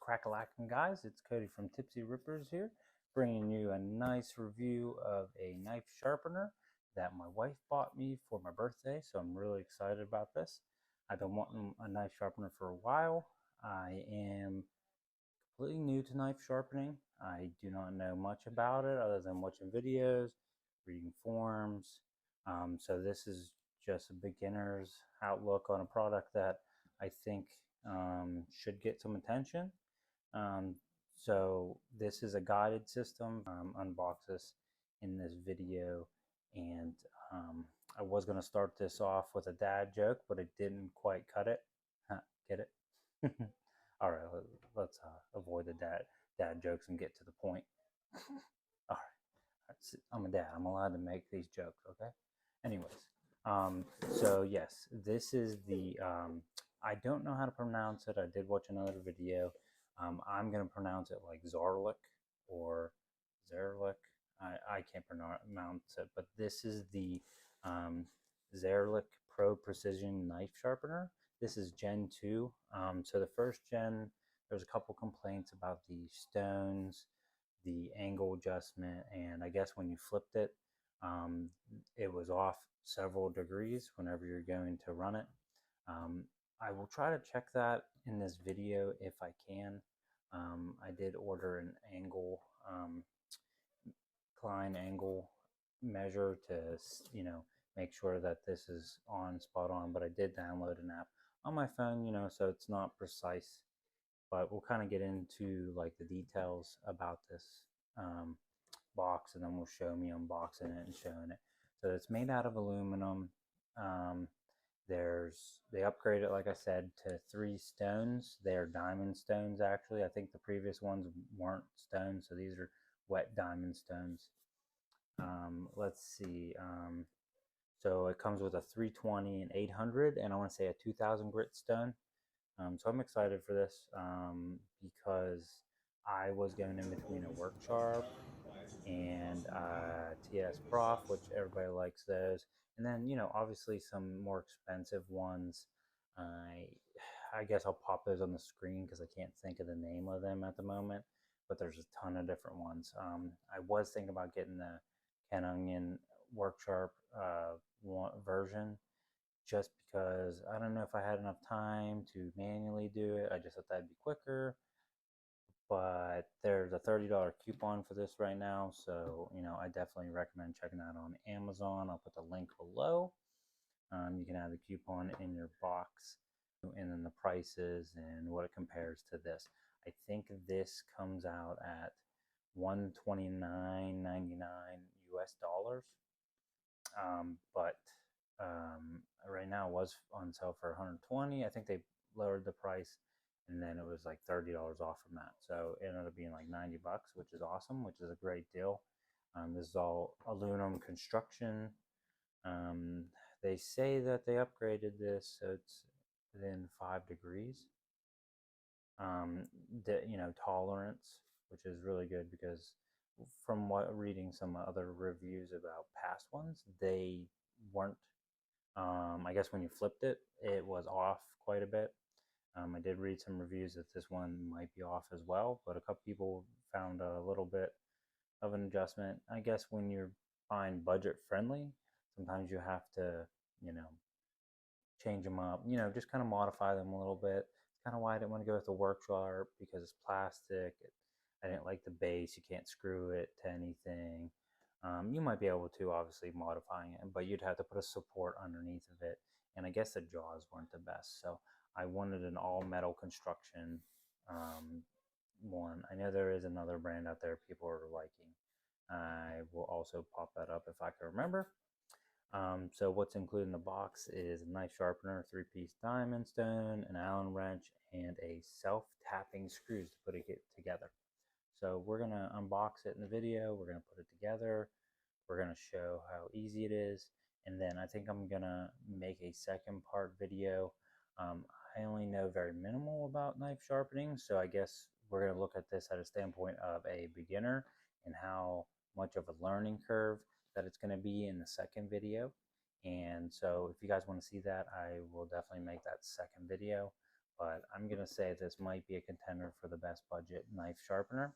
Crack-a-lackin' guys, it's Cody from Tipsyrippers here, bringing you a nice review of a knife sharpener that my wife bought me for my birthday, so I'm really excited about this. I've been wanting a knife sharpener for a while. I am completely new to knife sharpening. I do not know much about it other than watching videos, reading forums. So this is just a beginner's outlook on a product that I think should get some attention. So this is a guided system. Unbox this in this video, and I was going to start this off with a dad joke, but it didn't quite cut it. Get it? All right, let's avoid the dad jokes and get to the point. All right, I'm a dad. I'm allowed to make these jokes, okay? Anyways, so yes, this is the I don't know how to pronounce it. I did watch another video. I'm gonna pronounce it like Xarilk or Xarilk. I can't pronounce it, but this is the Xarilk Pro Precision knife sharpener. This is Gen 2. So the first gen, there's a couple complaints about the stones, the angle adjustment, and I guess when you flipped it, it was off several degrees whenever you're going to run it. I will try to check that in this video if I can. I did order an angle, Klein angle measure to, make sure that this is spot on, but I did download an app on my phone, so it's not precise, but we'll kind of get into like the details about this box, and then we'll show me unboxing it and showing it. So it's made out of aluminum. They upgraded, like I said, to 3 stones. They are diamond stones, actually. I think the previous ones weren't stones, so these are wet diamond stones. Let's see. So it comes with a 320 and 800, and I want to say a 2000 grit stone. So I'm excited for this because I was going in between a work sharp and TS Prof, which everybody likes those. And then, obviously some more expensive ones. I guess I'll pop those on the screen because I can't think of the name of them at the moment, but there's a ton of different ones. I was thinking about getting the Ken Onion Work Sharp version, just because I don't know if I had enough time to manually do it. I just thought that'd be quicker. But there's a $30 coupon for this right now, so I definitely recommend checking that on Amazon. I'll put the link below. You can add the coupon in your box, and then the prices and what it compares to this. I think this comes out at $129.99 US dollars, but right now it was on sale for $120. I think they lowered the price, and then it was like $30 off from that, so it ended up being like 90 bucks, which is awesome, which is a great deal. This is all aluminum construction. They say that they upgraded this so it's within 5 degrees tolerance, which is really good, because from reading some other reviews about past ones, they weren't. I guess when you flipped it, it was off quite a bit. I did read some reviews that this one might be off as well, but a couple people found a little bit of an adjustment. I guess when you're buying budget friendly, sometimes you have to, change them up, just kind of modify them a little bit. It's kind of why I didn't want to go with the work sharp, because it's plastic. I didn't like the base. You can't screw it to anything. You might be able to, obviously, modifying it, but you'd have to put a support underneath of it. And I guess the jaws weren't the best. So I wanted an all metal construction one. I know there is another brand out there people are liking. I will also pop that up if I can remember. So what's included in the box is a knife sharpener, 3-piece diamond stone, an Allen wrench, and a self-tapping screws to put it together. So we're going to unbox it in the video. We're going to put it together. We're going to show how easy it is. And then I think I'm going to make a second part video. I only know very minimal about knife sharpening, so I guess we're going to look at this at a standpoint of a beginner and how much of a learning curve that it's going to be in the second video. And so if you guys want to see that, I will definitely make that second video. but I'm gonna say this might be a contender for the best budget knife sharpener.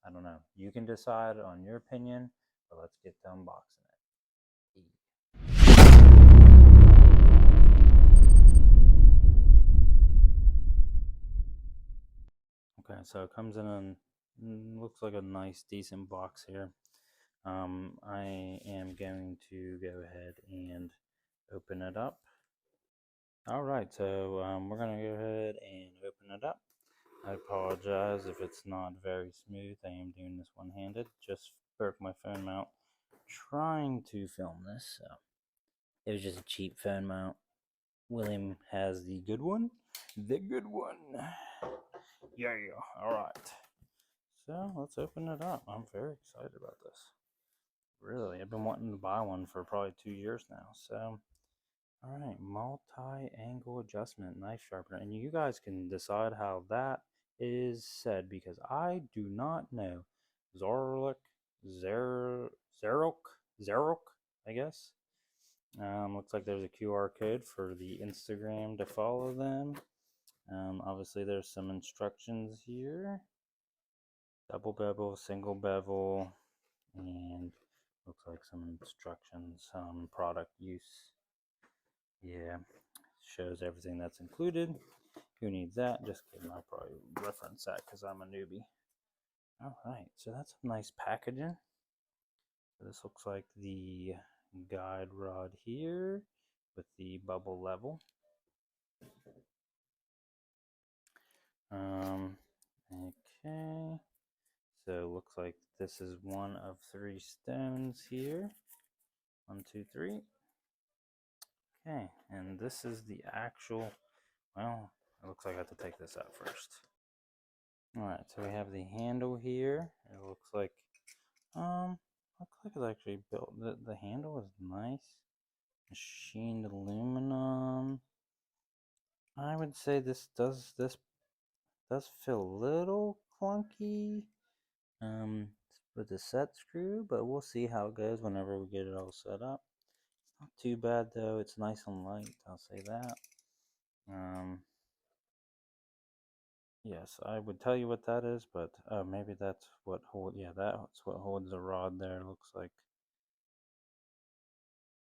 I don't know. You can decide on your opinion, but let's get to unboxing it. Okay, so it comes in a looks like a nice, decent box here. I am going to go ahead and open it up. All right, so we're gonna go ahead and open it up. I apologize if it's not very smooth. I am doing this one-handed. Just broke my phone mount trying to film this, so it was just a cheap phone mount. William has the good one. The good one. Yeah. All right. So let's open it up. I'm very excited about this. Really, I've been wanting to buy one for probably 2 years now. So, all right, multi-angle adjustment knife sharpener, and you guys can decide how that is said because I do not know. Xarilk, Xarilk, I guess. Looks like there's a QR code for the Instagram to follow them. Obviously, there's some instructions here. Double bevel, single bevel, and looks like some instructions on product use. Yeah, shows everything that's included. Who needs that? Just kidding. I'll probably reference that because I'm a newbie. All right, so that's some nice packaging. So this looks like the guide rod here with the bubble level. Okay, so it looks like this is one of 3 stones here. 1, 2, 3. Okay, and this is the actual, well, it looks like I have to take this out first. Alright, so we have the handle here. It looks like it's actually built. The handle is nice. Machined aluminum. I would say this does feel a little clunky. With the set screw, but we'll see how it goes whenever we get it all set up. It's not too bad though. It's nice and light. I'll say that. Yes, I would tell you what that is, but maybe that's what hold. Yeah, that's what holds the rod there. Looks like.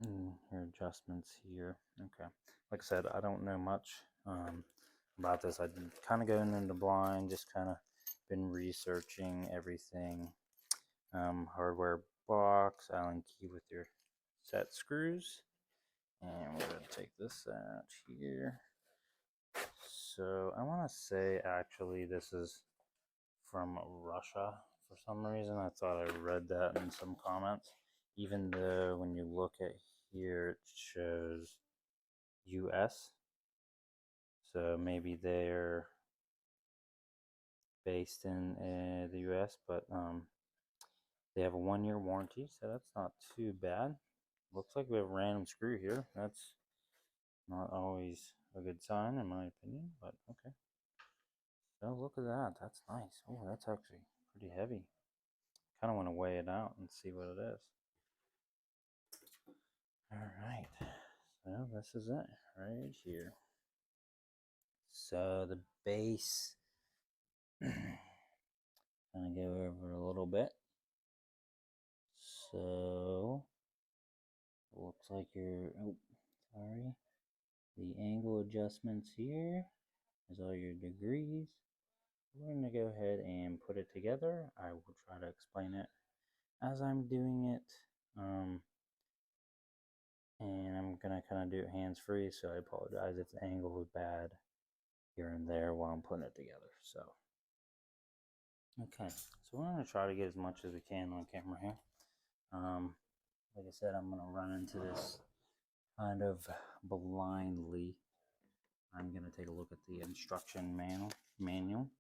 Your adjustments here. Okay, like I said, I don't know much about this. I've been kind of going into blind, just kind of been researching everything. Hardware box, Allen key with your set screws, and we're gonna take this out here. So I want to say actually this is from Russia for some reason. I thought I read that in some comments, even though when you look at here it shows US, so maybe they're based in the US, but they have a 1-year warranty, so that's not too bad. Looks like we have a random screw here. That's not always a good sign in my opinion, but okay. So look at that. That's nice. Oh, that's actually pretty heavy. Kind of want to weigh it out and see what it is. All right. So this is it right here. So the base, kind of go over a little bit. So looks like sorry. The angle adjustments here is all your degrees. We're going to go ahead and put it together. I will try to explain it as I'm doing it. And I'm going to kind of do it hands-free, so I apologize if the angle is bad here and there while I'm putting it together. So, okay, so we're going to try to get as much as we can on camera here. Like I said, I'm going to run into this kind of blindly. I'm going to take a look at the instruction manual.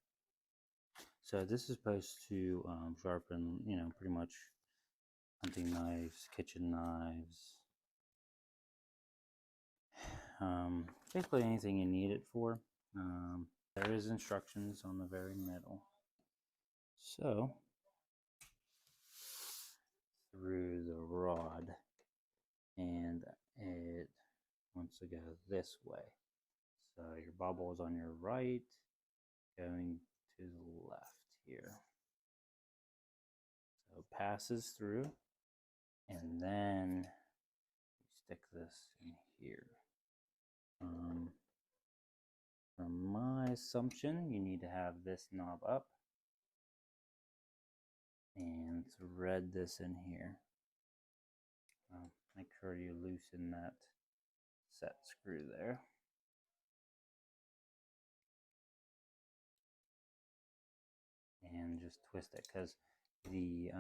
So this is supposed to sharpen, pretty much hunting knives, kitchen knives, basically anything you need it for. There is instructions on the very middle. So through the rod, and it wants to go this way. So your bubble is on your right, going to the left here. So it passes through, and then you stick this in here. From my assumption, you need to have this knob up and thread this in here. Make sure you loosen that set screw there. And just twist it, because the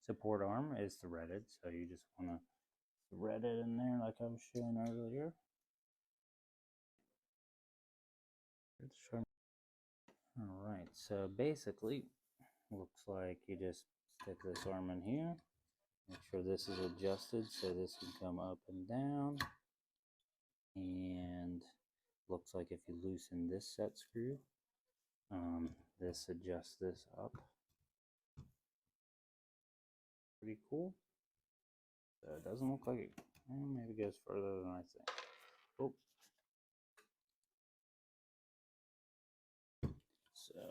support arm is threaded, so you just want to thread it in there like I was showing earlier. Alright, so basically looks like you just stick this arm in here, make sure this is adjusted so this can come up and down, and looks like if you loosen this set screw, this adjusts this up. Pretty cool. So it doesn't look like it, maybe it goes further than I think. Oh. So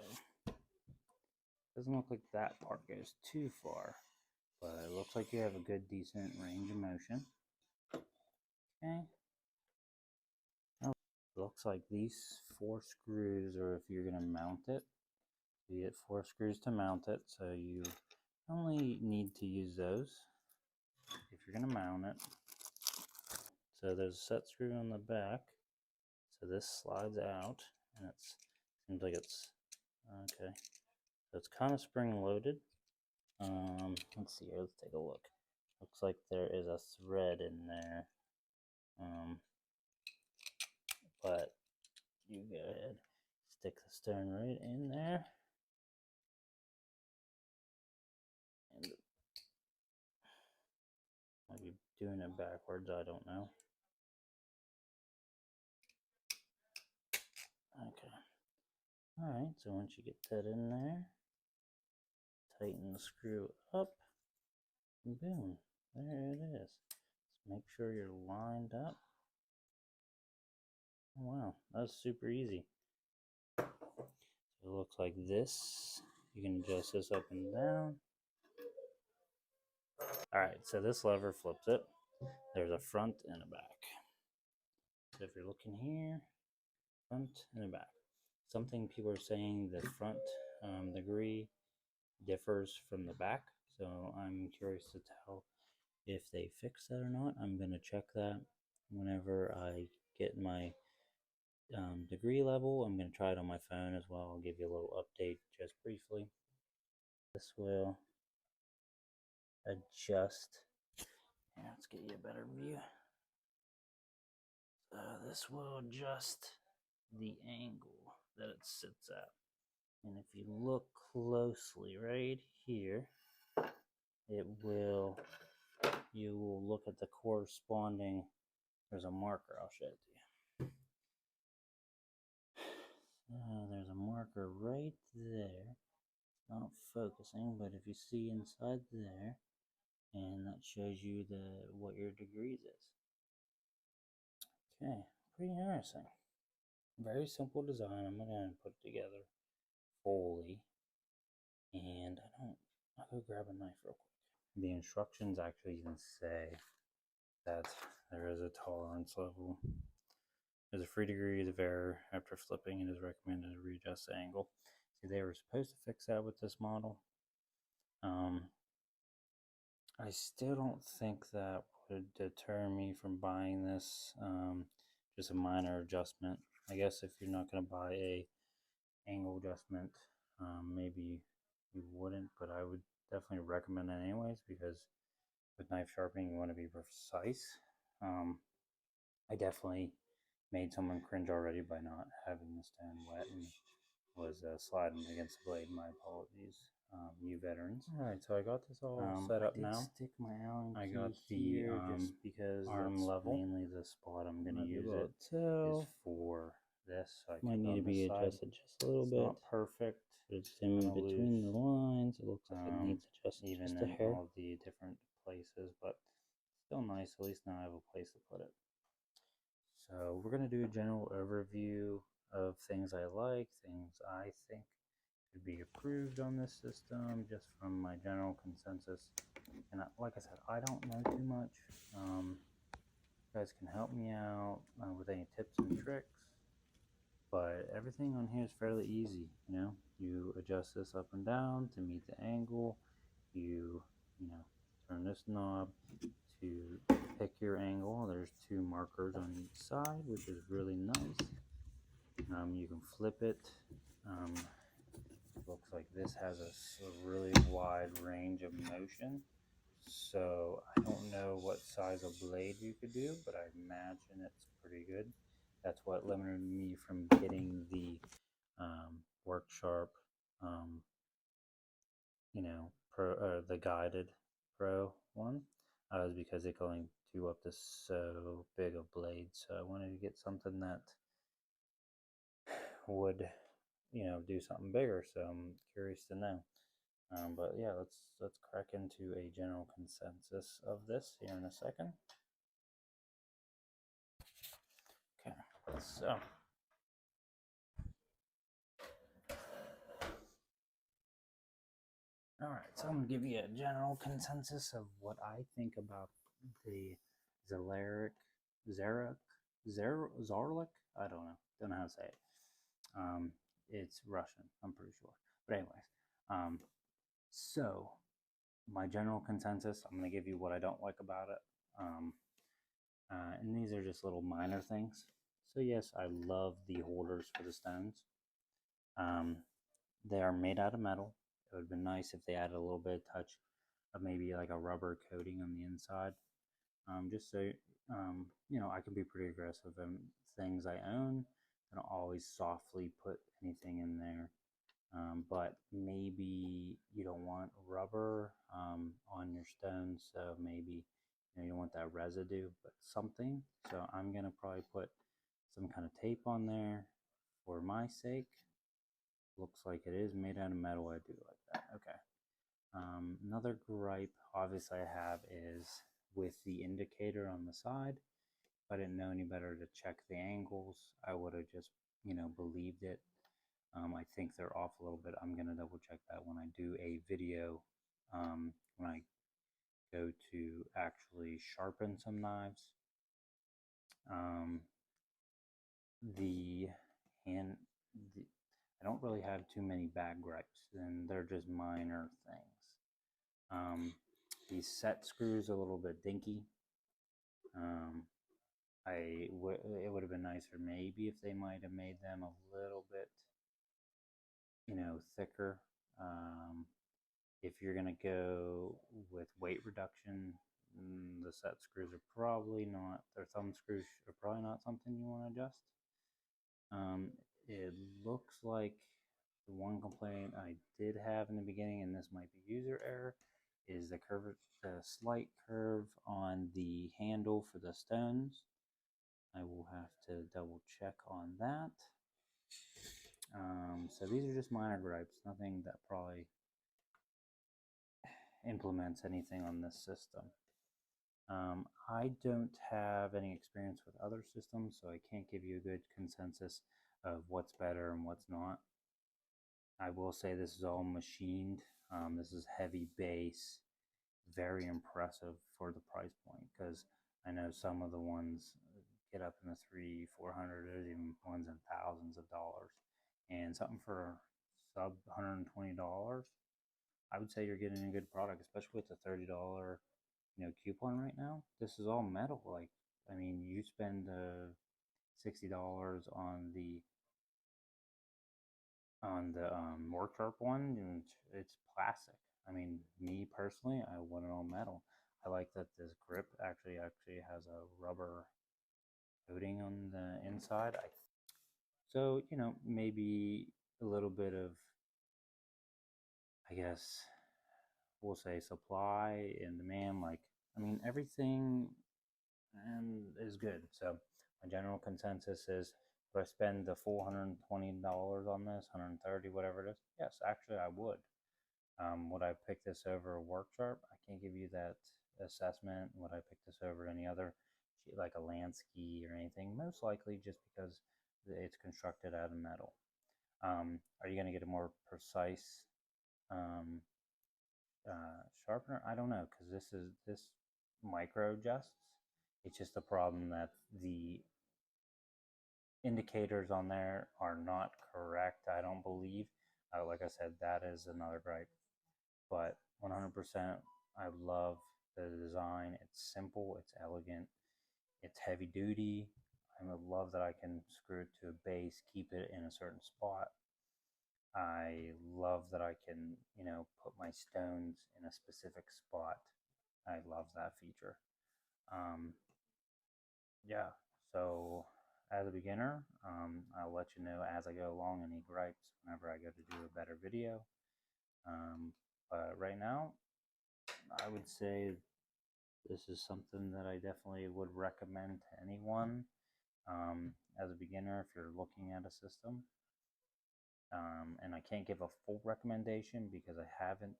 doesn't look like that part goes too far, but it looks like you have a good decent range of motion. Okay. Oh, looks like these 4 screws are if you're going to mount it. You get 4 screws to mount it, so you only need to use those if you're going to mount it. So there's a set screw on the back, so this slides out, and it seems like it's okay. So it's kind of spring loaded. Let's see here, let's take a look. Looks like there is a thread in there. But you go ahead, stick the stone right in there. And might be doing it backwards, I don't know. Okay. Alright, so once you get that in there, tighten the screw up, and boom, there it is. Just make sure you're lined up. Oh, wow, that's super easy. So it looks like this. You can adjust this up and down. Alright, so this lever flips it. There's a front and a back. So if you're looking here, front and the back. Something people are saying the front degree differs from the back, so I'm curious to tell if they fix that or not. I'm going to check that whenever I get my degree level. I'm going to try it on my phone as well. I'll give you a little update just briefly. This will adjust. Yeah, let's get you a better view. This will adjust the angle that it sits at. And if you look closely right here, you will look at the corresponding, there's a marker, I'll show it to you. There's a marker right there. It's not focusing, but if you see inside there, and that shows you what your degrees is. Okay, pretty interesting. Very simple design. I'm going to put it together fully. And I'll go grab a knife real quick. The instructions actually even say that there is a tolerance level. There's a 3 degrees of error after flipping. It is recommended to readjust the angle. See, they were supposed to fix that with this model. I still don't think that would deter me from buying this. Just a minor adjustment. I guess if you're not going to buy a angle adjustment, maybe you wouldn't, but I would definitely recommend it anyways, because with knife sharpening you want to be precise. I definitely made someone cringe already by not having the stone wet and was sliding against the blade. My apologies, you veterans. Alright, so I got this all set up now. Stick my Allen key. I got the just because arm level. Mainly the spot I'm going to use it is for this. So I might need to be adjusted just a little bit. Not perfect. It's in between the lines. It looks like it needs adjusting even just a hair. All the different places, but still nice. At least now I have a place to put it. So we're going to do a general overview of things I like, things I think could be improved on this system, just from my general consensus. And like I said, I don't know too much. You guys can help me out with any tips and tricks. But everything on here is fairly easy. You adjust this up and down to meet the angle. You turn this knob to pick your angle. There's two markers on each side, which is really nice. You can flip it. Looks like this has a really wide range of motion. So I don't know what size of blade you could do, but I imagine it's pretty good. That's what limited me from getting the Work Sharp, the guided Pro one. Was because they could only do up to so big a blade. So I wanted to get something that would, do something bigger. So I'm curious to know. But yeah, let's crack into a general consensus of this here in a second. Okay, so all right, so I'm gonna give you a general consensus of what I think about the Xarilk, Xarilk. I don't know how to say it. It's Russian, I'm pretty sure. But anyways, so my general consensus, I'm gonna give you what I don't like about it. And these are just little minor things. So yes, I love the holders for the stones. They are made out of metal. It would have been nice if they added a little bit of touch of maybe like a rubber coating on the inside. Just so I can be pretty aggressive in things I own. I don't always softly put anything in there. But maybe you don't want rubber on your stones, so maybe you don't want that residue, but something. So I'm gonna probably put some kind of tape on there for my sake. Looks like it is made out of metal. I do like that. Okay. Another gripe, obviously, I have is with the indicator on the side. If I didn't know any better to check the angles, I would have just, believed it. I think they're off a little bit. I'm going to double check that when I do a video, when I go to actually sharpen some knives. The hand, I don't really have too many bad gripes, and they're just minor things. These set screws are a little bit dinky. It would have been nicer maybe if they might have made them a little bit, thicker. If you're going to go with weight reduction, the set screws are probably not, their thumb screws are probably not something you want to adjust. It looks like the one complaint I did have in the beginning, and this might be user error, is the slight curve on the handle for the stones. I will have to double check on that. So these are just minor gripes, nothing that probably implements anything on this system. I don't have any experience with other systems, so I can't give you a good consensus of what's better and what's not. I will say this is all machined. This is heavy base, very impressive for the price point, because I know some of the ones get up in the 300-400. There's even ones in thousands of dollars, and something for sub $120. I would say you're getting a good product, especially with the $30 coupon right now. This is all metal. Like, I mean, you spend $60 on the Work Sharp one, and it's plastic. I mean, me personally, I want it all metal. I like that this grip actually has a rubber coating on the inside. So maybe a little bit of, I guess we'll say, supply and demand. Like, I mean, everything is good. So my general consensus is, would I spend the full $120 on this, 130, whatever it is? Yes, actually I would. Would I pick this over Work Sharp? I can't give you that assessment. Would I pick this over any other like a land ski or anything, most likely just because it's constructed out of metal. Are you going to get a more precise um, sharpener? I don't know, because this micro adjusts. It's just a problem that the indicators on there are not correct, I don't believe. Like I said, that is another gripe. But 100%, I love the design. It's simple, it's elegant, it's heavy duty. I love that I can screw it to a base, keep it in a certain spot. I love that I can, put my stones in a specific spot. I love that feature. Yeah, so as a beginner, I'll let you know as I go along any gripes whenever I go to do a better video. But right now, I would say this is something that I definitely would recommend to anyone as a beginner if you're looking at a system. And I can't give a full recommendation because I haven't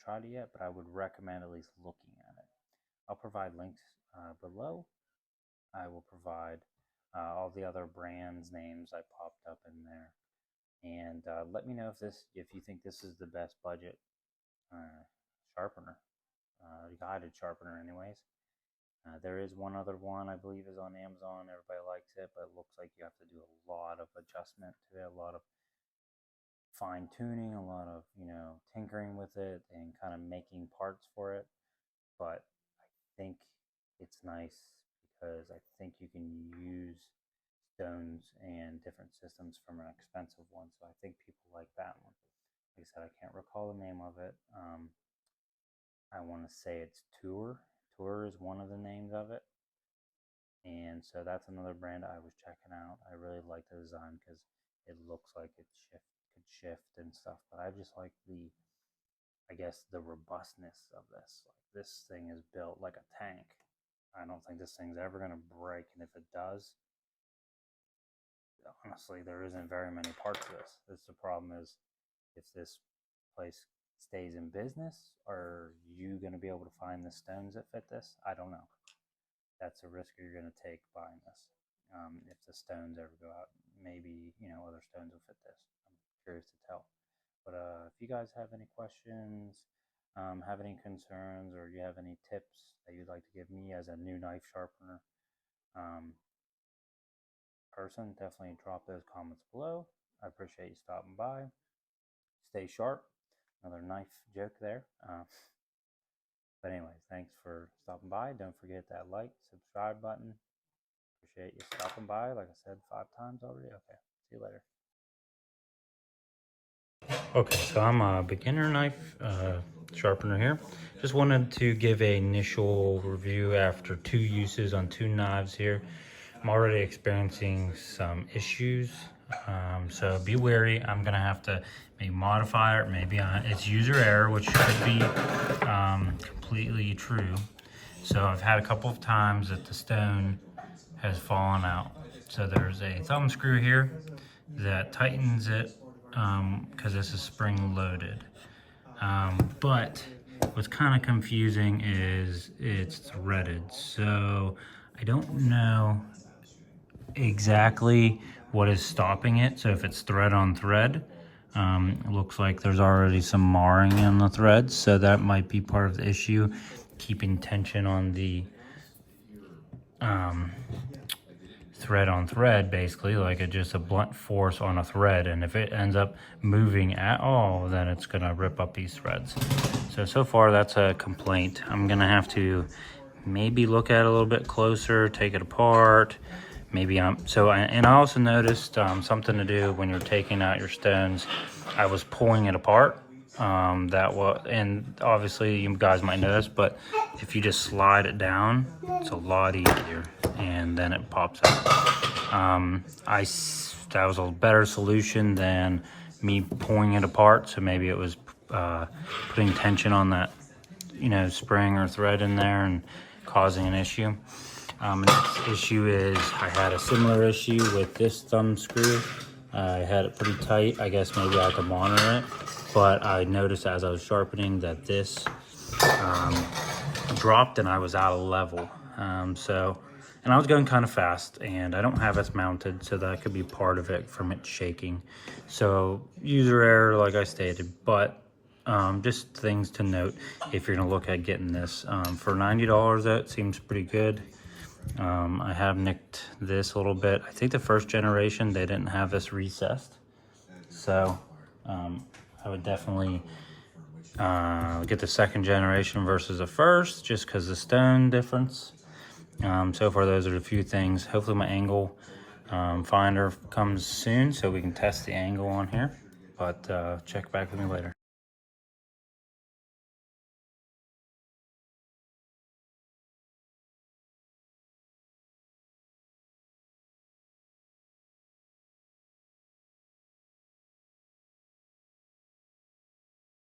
tried it yet, but I would recommend at least looking at it. I'll provide links below. I will provide all the other brands names I popped up in there, and let me know if you think this is the best budget sharpener, guided sharpener anyways. There is one other one I believe is on Amazon. Everybody likes it, but it looks like you have to do a lot of adjustment to it, a lot of fine tuning, a lot of tinkering with it, and kind of making parts for it. But I think it's nice because I think you can use stones and different systems from an expensive one. So I think people like that one. Like I said, I can't recall the name of it. I want to say it's Tour. Tour is one of the names of it. And so that's another brand I was checking out. I really like the design because it looks like it could shift and stuff. But I just like the robustness of this. Like, this thing is built like a tank. I don't think this thing's ever going to break. And if it does, honestly, there isn't very many parts of this. The problem is, if this place stays in business, are you going to be able to find the stones that fit this? I don't know. That's a risk you're going to take buying this. If the stones ever go out, maybe other stones will fit this. I'm curious to tell. But if you guys have any questions, have any concerns, or you have any tips that you'd like to give me as a new knife sharpener person, definitely drop those comments below. I appreciate you stopping by. Stay sharp. Another knife joke there. But anyways, thanks for stopping by. Don't forget that like, subscribe button. Appreciate you stopping by. Like I said 5 times already. Okay, see you later. Okay, so I'm a beginner knife sharpener here. Just wanted to give an initial review after 2 uses on 2 knives here. I'm already experiencing some issues, so be wary. I'm gonna have to maybe modify it, maybe it's user error, which could be completely true. So I've had a couple of times that the stone has fallen out. So there's a thumb screw here that tightens it because this is spring loaded. But what's kind of confusing is it's threaded. So I don't know exactly what is stopping it. So if it's thread on thread, it looks like there's already some marring in the threads, so that might be part of the issue, keeping tension on the thread on thread, basically like just a blunt force on a thread, and if it ends up moving at all, then it's gonna rip up these threads. So far that's a complaint. I'm gonna have to maybe look at it a little bit closer, take it apart. Maybe and I also noticed something to do when you're taking out your stones. I was pulling it apart. And obviously you guys might know this, but if you just slide it down, it's a lot easier, and then it pops out. That was a better solution than me pulling it apart. So maybe it was putting tension on that, spring or thread in there and causing an issue. Next issue is I had a similar issue with this thumb screw. I had it pretty tight. I guess maybe I had to monitor it, but I noticed as I was sharpening that this dropped and I was out of level. And I was going kind of fast, and I don't have this mounted, so that could be part of it from it shaking. So user error, like I stated, but just things to note if you're gonna look at getting this. For $90, that seems pretty good. I have nicked this a little bit. I think the first generation, they didn't have this recessed. So I would definitely get the second generation versus the first, just because the stone difference. So far, those are the few things. Hopefully my angle finder comes soon so we can test the angle on here. But check back with me later.